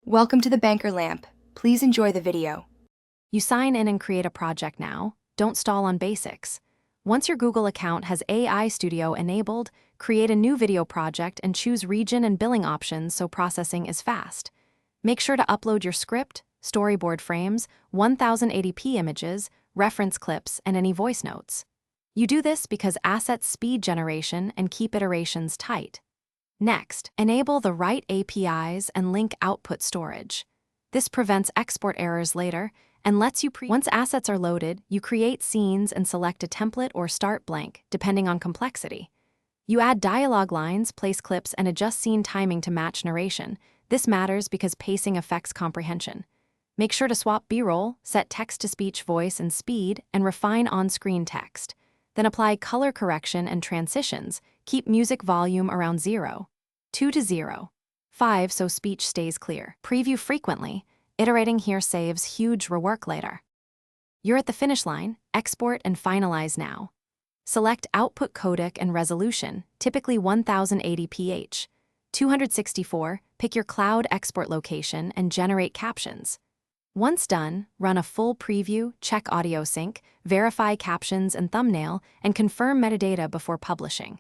Welcome to the Banker Lamp. Please enjoy the video. You sign in and create a project now. Don't stall on basics. Once your Google account has AI Studio enabled, create a new video project and choose region and billing options so processing is fast. Make sure to upload your script, storyboard frames, 1080p images, reference clips, and any voice notes. You do this because assets speed generation and keep iterations tight. Next, enable the right APIs and link output storage. This prevents export errors later and lets you once assets are loaded, you create scenes and select a template or start blank, depending on complexity. You add dialogue lines, place clips, and adjust scene timing to match narration. This matters because pacing affects comprehension. Make sure to swap B-roll, set text-to-speech voice and speed, and refine on-screen text. Then apply color correction and transitions. Keep music volume around 0, 2 to 0, 5 so speech stays clear. Preview frequently. Iterating here saves huge rework later. You're at the finish line. Export and finalize now. Select output codec and resolution, typically 1080ph. 264, pick your cloud export location and generate captions. Once done, run a full preview, check audio sync, verify captions and thumbnail, and confirm metadata before publishing.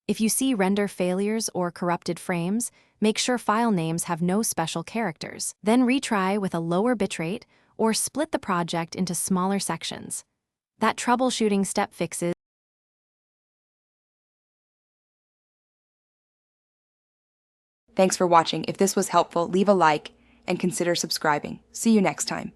If you see render failures or corrupted frames, make sure file names have no special characters. Then retry with a lower bitrate or split the project into smaller sections. That troubleshooting step fixes. Thanks for watching. If this was helpful, leave a like and consider subscribing. See you next time.